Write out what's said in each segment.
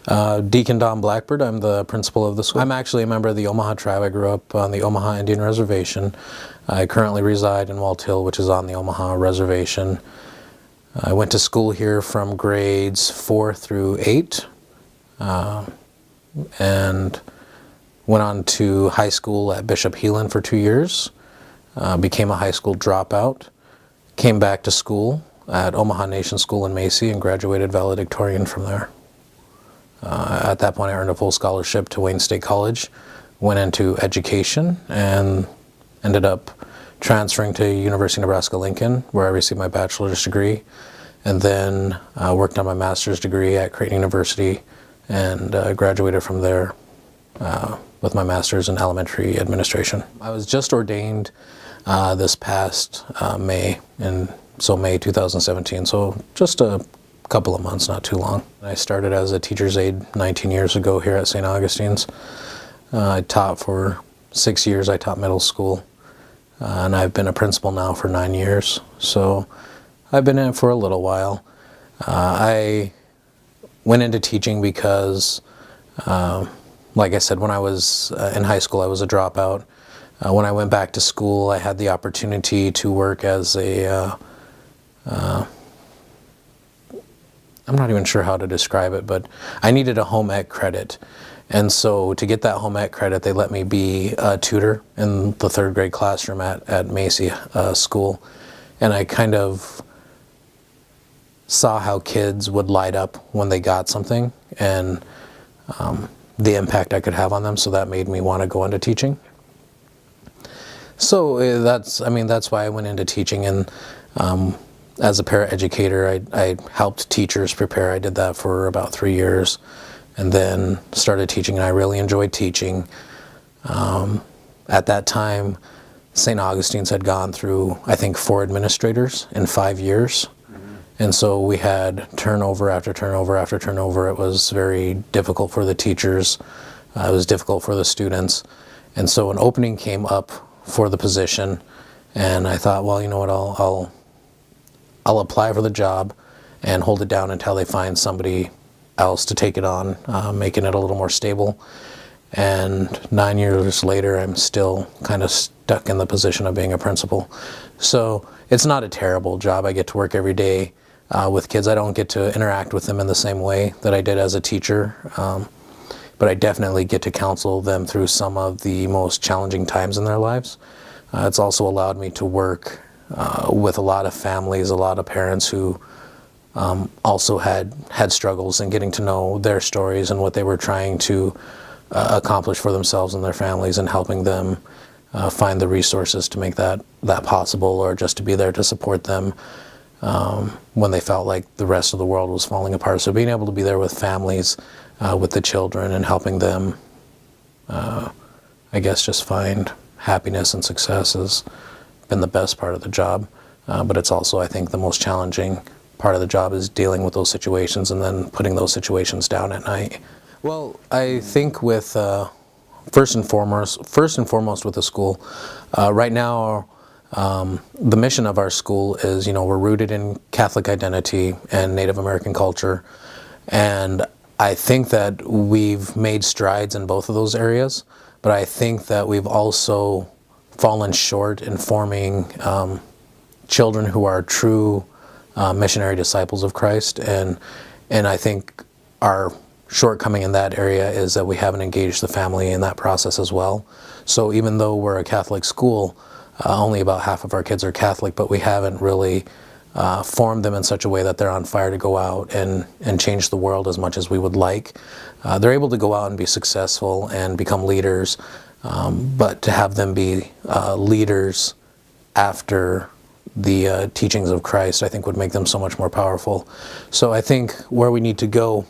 Deacon Don Blackbird. I'm the principal of the school. I'm actually a member of the Omaha tribe. I grew up on the Omaha Indian Reservation. I currently reside in Walt Hill, which is on the Omaha Reservation. I went to school here from grades 4 through 8 and went on to high school at Bishop Heelan for 2 years. Became a high school dropout. Came back to school at Omaha Nation School in Macy and graduated valedictorian from there. At that point I earned a full scholarship to Wayne State College, went into education and ended up transferring to University of Nebraska-Lincoln, where I received my bachelor's degree, and then worked on my master's degree at Creighton University and graduated from there with my master's in elementary administration. I was just ordained this past May, May 2017, so just a couple of months, not too long. I started as a teacher's aide 19 years ago here at St. Augustine's. I taught for 6 years. I taught middle school, and I've been a principal now for 9 years, so I've been in it for a little while. I went into teaching because, like I said, when I was in high school, I was a dropout. When I went back to school, I had the opportunity to work as a I'm not even sure how to describe it, but I needed a home ec credit. And so to get that home ec credit, they let me be a tutor in the 3rd grade classroom at Macy School. And I kind of saw how kids would light up when they got something and the impact I could have on them. So that made me want to go into teaching. So that's why I went into teaching. And as a paraeducator, I helped teachers prepare. I did that for about 3 years and then started teaching, and I really enjoyed teaching. At that time, St. Augustine's had gone through, I think, 4 administrators in 5 years. And so we had turnover after turnover after turnover. It was very difficult for the teachers. It was difficult for the students. And so an opening came up for the position, and I thought, well, you know what, I'll apply for the job and hold it down until they find somebody else to take it on, making it a little more stable. And 9 years later, I'm still kind of stuck in the position of being a principal. So it's not a terrible job. I get to work every day with kids. I don't get to interact with them in the same way that I did as a teacher, but I definitely get to counsel them through some of the most challenging times in their lives. It's also allowed me to work with a lot of families, a lot of parents who also had struggles, and getting to know their stories and what they were trying to accomplish for themselves and their families, and helping them find the resources to make that possible, or just to be there to support them when they felt like the rest of the world was falling apart. So being able to be there with families, with the children, and helping them, I guess, just find happiness and success has been the best part of the job. But it's also, I think, the most challenging part of the job is dealing with those situations and then putting those situations down at night. Well, I think with first and foremost with the school, right now the mission of our school is, we're rooted in Catholic identity and Native American culture, and I think that we've made strides in both of those areas, but I think that we've also fallen short in forming children who are true missionary disciples of Christ, and I think our shortcoming in that area is that we haven't engaged the family in that process as well. So even though we're a Catholic school, only about half of our kids are Catholic, but we haven't really formed them in such a way that they're on fire to go out and change the world as much as we would like. They're able to go out and be successful and become leaders, but to have them be leaders after the teachings of Christ, I think, would make them so much more powerful. So I think where we need to go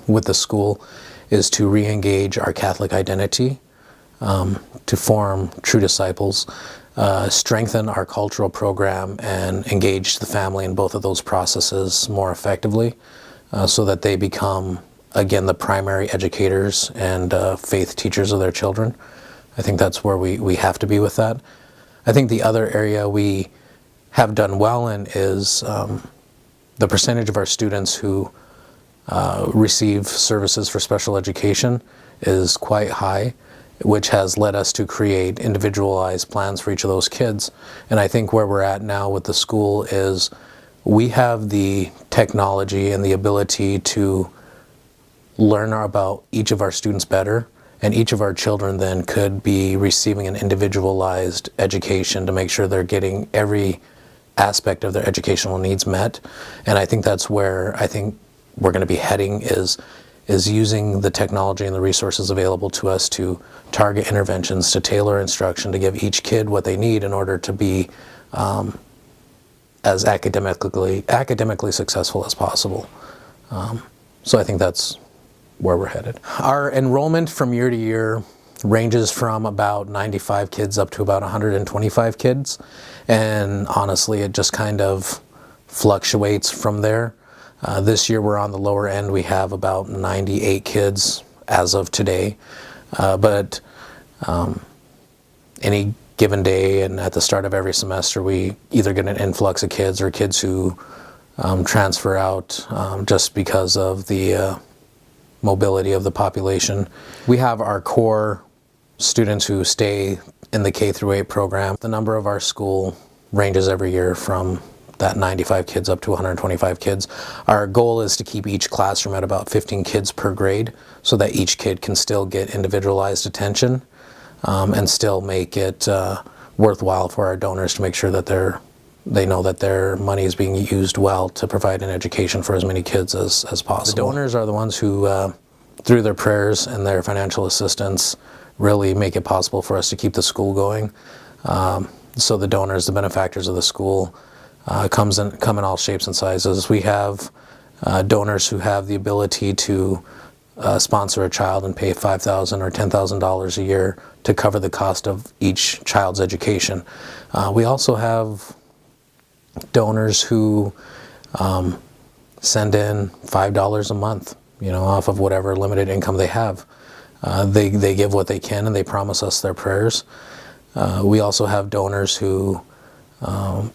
with the school is to re-engage our Catholic identity, to form true disciples, strengthen our cultural program, and engage the family in both of those processes more effectively, so that they become, again, the primary educators and faith teachers of their children. I think that's where we have to be with that. I think the other area we have done well in is the percentage of our students who receive services for special education is quite high, which has led us to create individualized plans for each of those kids. And I think where we're at now with the school is we have the technology and the ability to learn about each of our students better, and each of our children then could be receiving an individualized education to make sure they're getting every aspect of their educational needs met. And I think that's where I think we're going to be heading is using the technology and the resources available to us to target interventions, to tailor instruction, to give each kid what they need in order to be as academically successful as possible. So I think that's where we're headed. Our enrollment from year to year ranges from about 95 kids up to about 125 kids. And honestly, it just kind of fluctuates from there. This year we're on the lower end. We have about 98 kids as of today. But any given day and at the start of every semester, we either get an influx of kids or kids who transfer out just because of the mobility of the population. We have our core students who stay in the K through 8 program. The number of our school ranges every year from that 95 kids up to 125 kids. Our goal is to keep each classroom at about 15 kids per grade so that each kid can still get individualized attention and still make it worthwhile for our donors to make sure that they know that their money is being used well to provide an education for as many kids as possible. The donors are the ones who, through their prayers and their financial assistance, really make it possible for us to keep the school going. So the donors, the benefactors of the school, come in all shapes and sizes. We have donors who have the ability to sponsor a child and pay $5,000 or $10,000 a year to cover the cost of each child's education. We also have donors who send in $5 a month, off of whatever limited income they have. They give what they can and they promise us their prayers. We also have donors who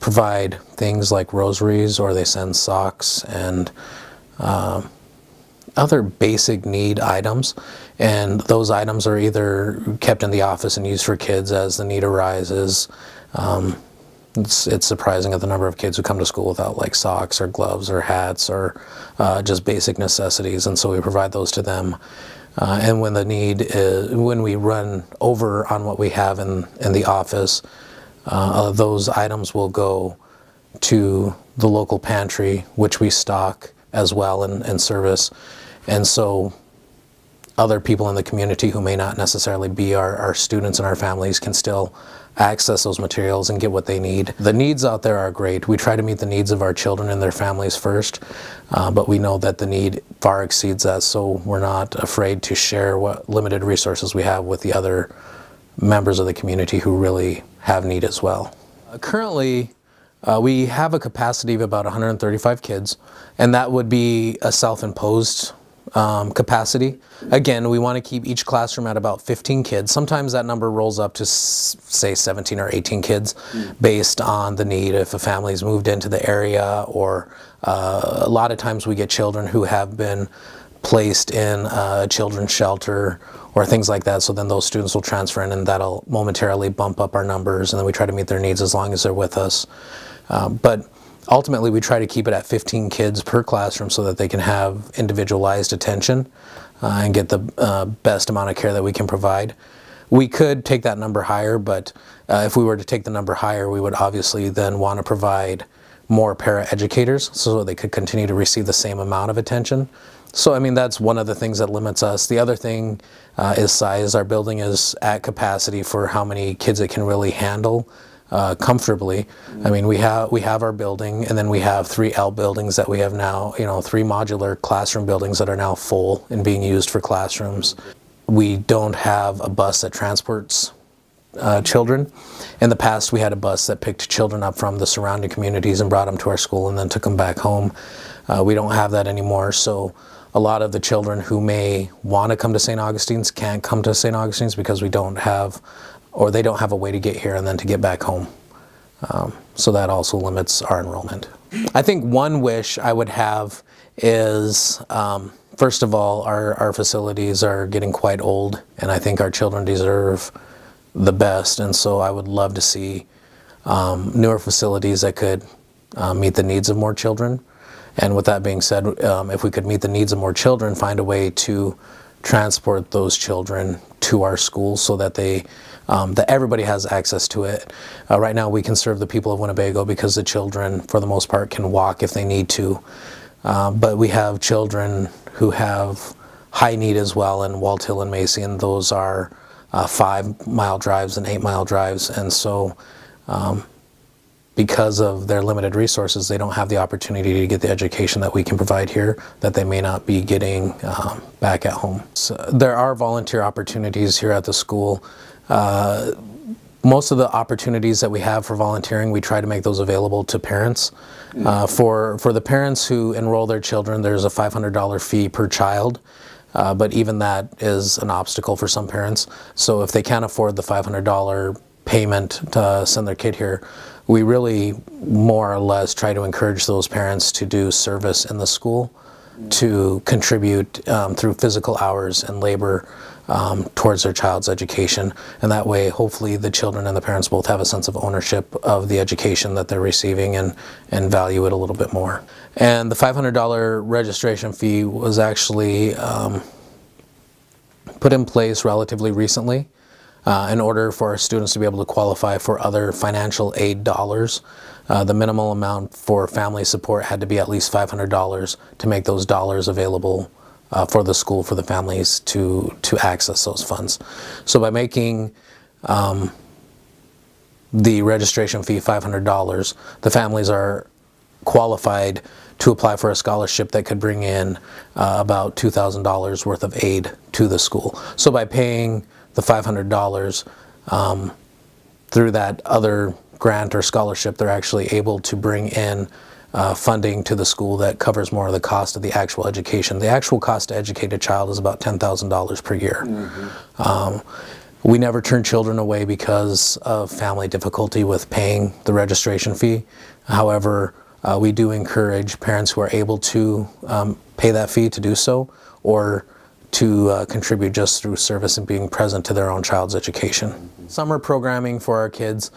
provide things like rosaries, or they send socks and other basic need items, and those items are either kept in the office and used for kids as the need arises. It's surprising at the number of kids who come to school without like socks or gloves or hats or just basic necessities, and so we provide those to them. And when when we run over on what we have in the office, those items will go to the local pantry, which we stock as well and service. And so other people in the community who may not necessarily be our students and our families can still access those materials and get what they need. The needs out there are great. We try to meet the needs of our children and their families first, but we know that the need far exceeds that, so we're not afraid to share what limited resources we have with the other members of the community who really have need as well. Currently, we have a capacity of about 135 kids, and that would be a self-imposed capacity. Again, we want to keep each classroom at about 15 kids. Sometimes that number rolls up to say 17 or 18 kids based on the need, if a family's moved into the area, or a lot of times we get children who have been placed in a children's shelter or things like that, so then those students will transfer in and that'll momentarily bump up our numbers, and then we try to meet their needs as long as they're with us. But ultimately, we try to keep it at 15 kids per classroom so that they can have individualized attention and get the best amount of care that we can provide. We could take that number higher, but if we were to take the number higher, we would obviously then want to provide more para-educators so they could continue to receive the same amount of attention. So, that's one of the things that limits us. The other thing is size. Our building is at capacity for how many kids it can really handle comfortably. We have our building, and then we have 3 L buildings that we have now, 3 modular classroom buildings that are now full and being used for classrooms. We don't have a bus that transports children. In the past, we had a bus that picked children up from the surrounding communities and brought them to our school and then took them back home. We don't have that anymore, so a lot of the children who may want to come to St. Augustine's can't come to St. Augustine's because they don't have a way to get here and then to get back home. So that also limits our enrollment. I think one wish I would have is, first of all, our facilities are getting quite old, and I think our children deserve the best. And so I would love to see newer facilities that could meet the needs of more children. And with that being said, if we could meet the needs of more children, find a way to transport those children to our schools so that that everybody has access to it. Right now we can serve the people of Winnebago because the children, for the most part, can walk if they need to. But we have children who have high need as well in Walt Hill and Macy, and those are 5-mile drives and 8-mile drives. And so because of their limited resources, they don't have the opportunity to get the education that we can provide here that they may not be getting back at home. So there are volunteer opportunities here at the school. Most of the opportunities that we have for volunteering, we try to make those available to parents. For the parents who enroll their children, there's a $500 fee per child. But even that is an obstacle for some parents. So if they can't afford the $500 payment to send their kid here, we really more or less try to encourage those parents to do service in the school, to contribute through physical hours and labor towards their child's education. And that way, hopefully, the children and the parents both have a sense of ownership of the education that they're receiving and value it a little bit more. And the $500 registration fee was actually put in place relatively recently in order for our students to be able to qualify for other financial aid dollars. The minimal amount for family support had to be at least $500 to make those dollars available for the school, for the families to access those funds. So by making the registration fee $500, the families are qualified to apply for a scholarship that could bring in about $2,000 worth of aid to the school. So by paying the $500 through that other grant or scholarship, they're actually able to bring in funding to the school that covers more of the cost of the actual education. The actual cost to educate a child is about $10,000 per year. We never turn children away because of family difficulty with paying the registration fee. However, we do encourage parents who are able to pay that fee to do so, or to contribute just through service and being present to their own child's education. Summer programming for our kids.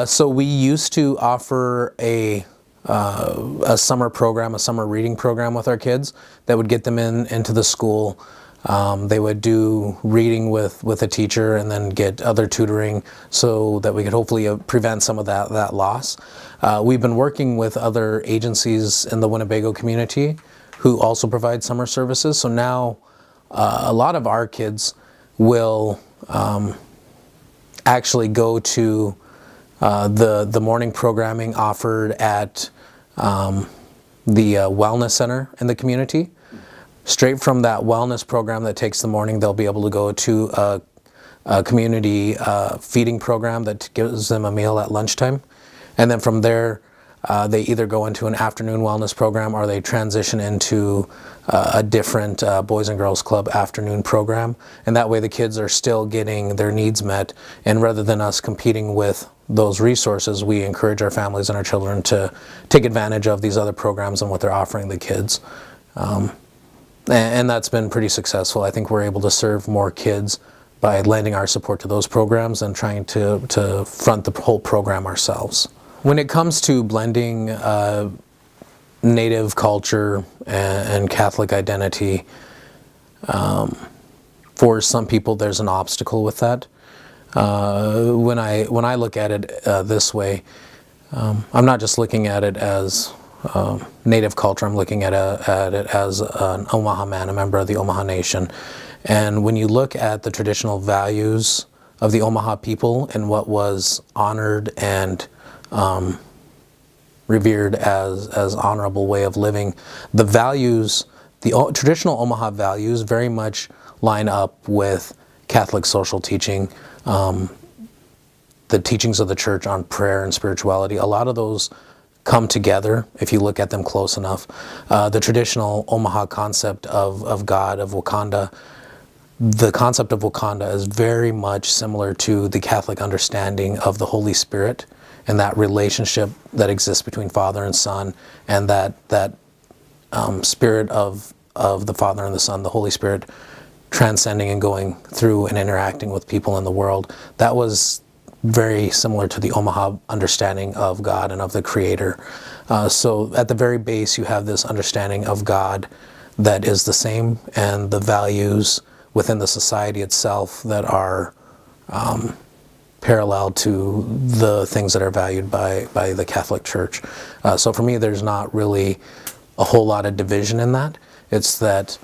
So we used to offer a summer program, a summer reading program with our kids that would get them into the school. They would do reading with a teacher and then get other tutoring so that we could hopefully prevent some of that loss. We've been working with other agencies in the Winnebago community who also provide summer services. So now a lot of our kids will actually go to the morning programming offered at the wellness center in the community. Straight from that wellness program that takes the morning, they'll be able to go to a community feeding program that gives them a meal at lunchtime. And then from there, they either go into an afternoon wellness program or they transition into a different Boys and Girls Club afternoon program. And that way the kids are still getting their needs met. And rather than us competing with those resources, we encourage our families and our children to take advantage of these other programs and what they're offering the kids. And that's been pretty successful. I think we're able to serve more kids by lending our support to those programs and trying to front the whole program ourselves. When it comes to blending Native culture and Catholic identity, for some people there's an obstacle with that. When I look at it this way, I'm not just looking at it as Native culture, I'm looking at it as an Omaha man, a member of the Omaha Nation. And when you look at the traditional values of the Omaha people and what was honored and revered as honorable way of living, the values, the traditional Omaha values very much line up with Catholic social teaching, the teachings of the church on prayer and spirituality. A lot of those come together if you look at them close enough. The traditional Omaha concept of God, of Wakanda, the concept of Wakanda is very much similar to the Catholic understanding of the Holy Spirit and that relationship that exists between Father and Son, and that spirit of the Father and the Son, the Holy Spirit, transcending and going through and interacting with people in the world. That was very similar to the Omaha understanding of God and of the Creator. So at the very base, you have this understanding of God that is the same, and the values within the society itself that are parallel to the things that are valued by the Catholic Church. So for me, there's not really a whole lot of division in that. It's that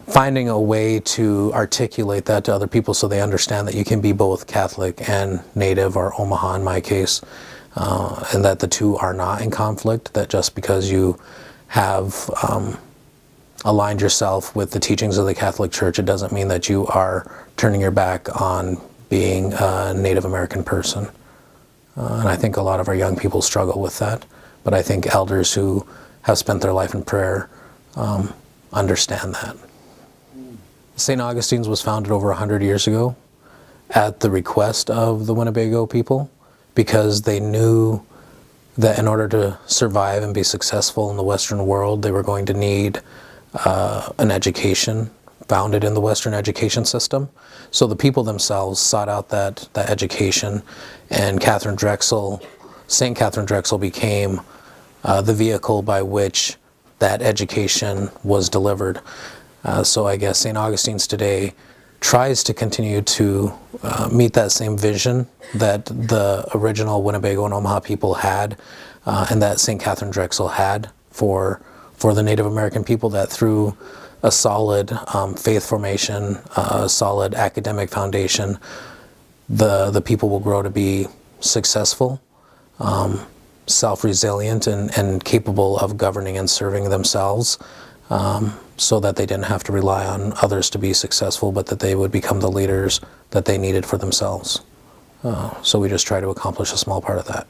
finding a way to articulate that to other people so they understand that you can be both Catholic and Native, or Omaha in my case, and that the two are not in conflict, that just because you have aligned yourself with the teachings of the Catholic Church, it doesn't mean that you are turning your back on being a Native American person. And I think a lot of our young people struggle with that, but I think elders who have spent their life in prayer understand that. St. Augustine's was founded over 100 years ago at the request of the Winnebago people, because they knew that in order to survive and be successful in the Western world, they were going to need an education founded in the Western education system. So the people themselves sought out that education, and St. Catherine Drexel became the vehicle by which that education was delivered. So I guess St. Augustine's today tries to continue to meet that same vision that the original Winnebago and Omaha people had, and that St. Catherine Drexel had for the Native American people, that through a solid faith formation, a solid academic foundation, the people will grow to be successful, self-resilient, and capable of governing and serving themselves, so that they didn't have to rely on others to be successful, but that they would become the leaders that they needed for themselves. So we just try to accomplish a small part of that.